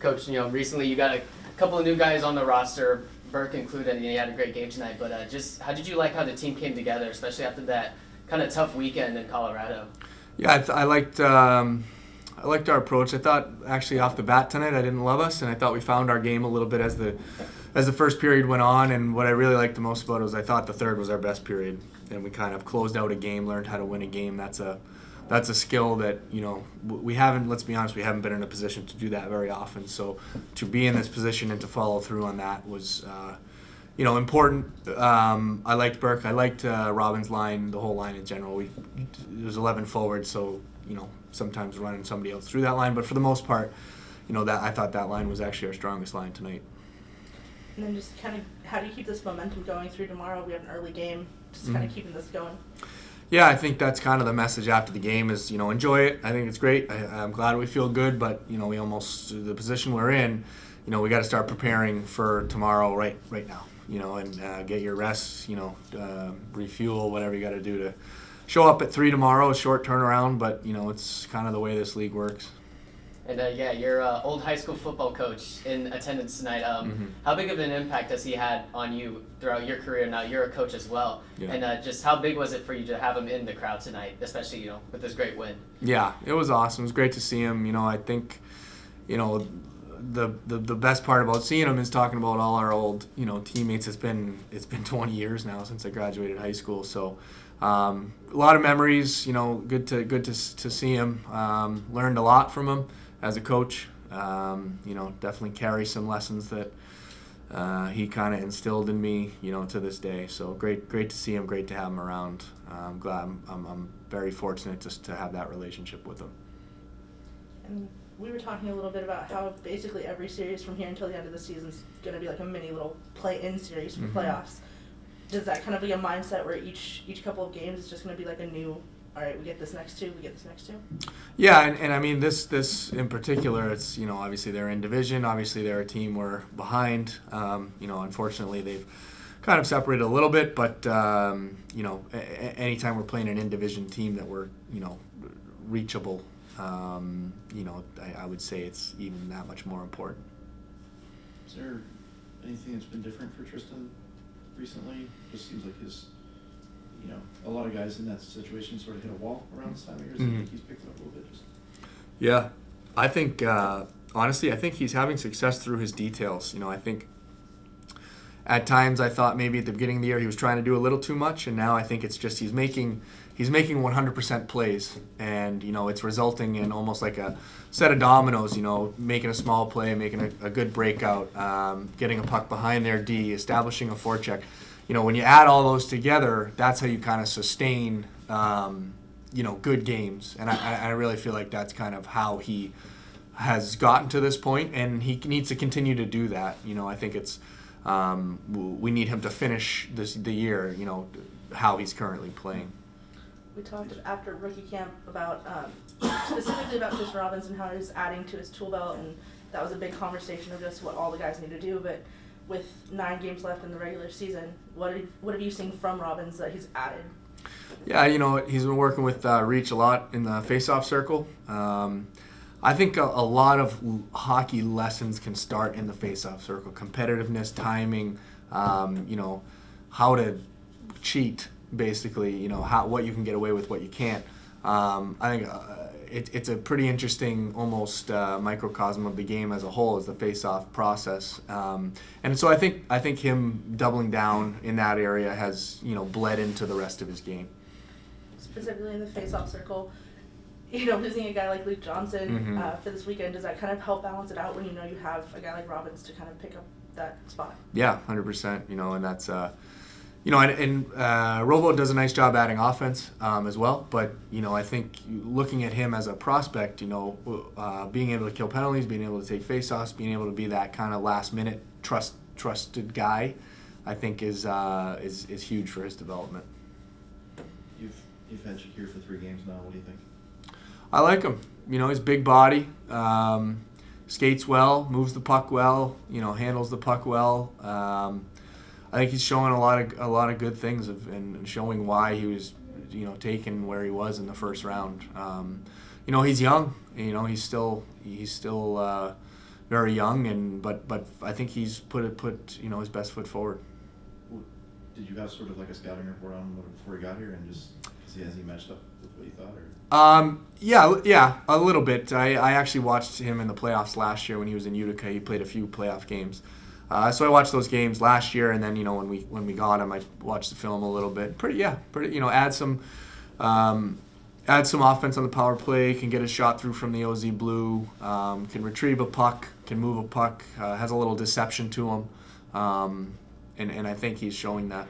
Coach, recently you got a couple of new guys on the roster, Burke included, and he had a great game tonight. But just how did you like how the team came together, especially after that kind of tough weekend in Colorado? Yeah, I liked our approach. I thought actually off the bat tonight I didn't love us, and I thought we found our game a little bit as the first period went on. And what I really liked the most about it was I thought the third was our best period, and we kind of closed out a game, learned how to win a game. That's a skill that we haven't. Let's be honest, we haven't been in a position to do that very often. So to be in this position and to follow through on that was important. I liked Burke. I liked Robins' line, the whole line in general. It was 11 forwards, so sometimes running somebody else through that line. But for the most part, that I thought that line was actually our strongest line tonight. And then just kind of, how do you keep this momentum going through tomorrow? We have an early game, just kind of keeping this going. Yeah, I think that's kind of the message after the game is, enjoy it. I think it's great. I'm glad we feel good, but, we almost, the position we're in, we got to start preparing for tomorrow right now, and get your rest, refuel, whatever you got to do to show up at 3 tomorrow, a short turnaround, but, it's kind of the way this league works. And your old high school football coach in attendance tonight. How big of an impact has he had on you throughout your career? Now you're a coach as well. Yeah. And just how big was it for you to have him in the crowd tonight, especially with this great win? Yeah, it was awesome. It was great to see him. I think, the best part about seeing him is talking about all our old teammates. It's been 20 years now since I graduated high school, so. A lot of memories. Good to see him. Learned a lot from him as a coach. Definitely carry some lessons that he kind of instilled in me, to this day. So great to see him. Great to have him around. I'm glad. I'm very fortunate just to have that relationship with him. And we were talking a little bit about how basically every series from here until the end of the season is going to be like a mini little play-in series for playoffs. Does that kind of be a mindset where each couple of games is just going to be like a new, all right, we get this next two? Yeah, and I mean this in particular, it's obviously they're in division, obviously they're a team we're behind. Unfortunately they've kind of separated a little bit, but anytime we're playing an in-division team that we're reachable, I would say it's even that much more important. Is there anything that's been different for Tristen recently? Just seems like his, a lot of guys in that situation sort of hit a wall around this time of year. So I think he's picked it up a little bit. Yeah, I think honestly, I think he's having success through his details. I think at times I thought maybe at the beginning of the year he was trying to do a little too much, and now I think it's just he's making 100% plays, and it's resulting in almost like a set of dominoes. Making a small play, making a good breakout, getting a puck behind their D, establishing a forecheck. When you add all those together, that's how you kind of sustain good games, and I really feel like that's kind of how he has gotten to this point, and he needs to continue to do that. I think it's we need him to finish the year, how he's currently playing. We talked after rookie camp about specifically about Tristen Robins and how he's adding to his tool belt, and that was a big conversation of just what all the guys need to do. But with 9 games left in the regular season, what have you seen from Robins that he's added? Yeah, he's been working with Reach a lot in the face-off circle. I think a lot of hockey lessons can start in the face-off circle. Competitiveness, timing, how to cheat, basically, what you can get away with, what you can't. I think it's a pretty interesting, almost microcosm of the game as a whole, is the face-off process. And so I think him doubling down in that area has bled into the rest of his game. Specifically in the face-off circle, losing a guy like Luke Johnson for this weekend, does that kind of help balance it out when you have a guy like Robins to kind of pick up that spot? Yeah, 100%. And that's Robo does a nice job adding offense as well. But I think looking at him as a prospect, being able to kill penalties, being able to take face-offs, being able to be that kind of last-minute trusted guy, I think is huge for his development. You've had Shakir for 3 games now. What do you think? I like him. His big body, skates well, moves the puck well, handles the puck well. I think he's showing a lot of good things and showing why he was, taken where he was in the first round. He's young. He's still very young, but I think he's put his best foot forward. Did you have sort of like a scouting report on him before he got here, and just has he matched up with what you thought, or? Yeah, a little bit. I actually watched him in the playoffs last year when he was in Utica. He played a few playoff games. So I watched those games last year, and then when we got him, I watched the film a little bit. Pretty. Add some offense on the power play. Can get a shot through from the OZ blue. Can retrieve a puck. Can move a puck. Has a little deception to him. And I think he's showing that.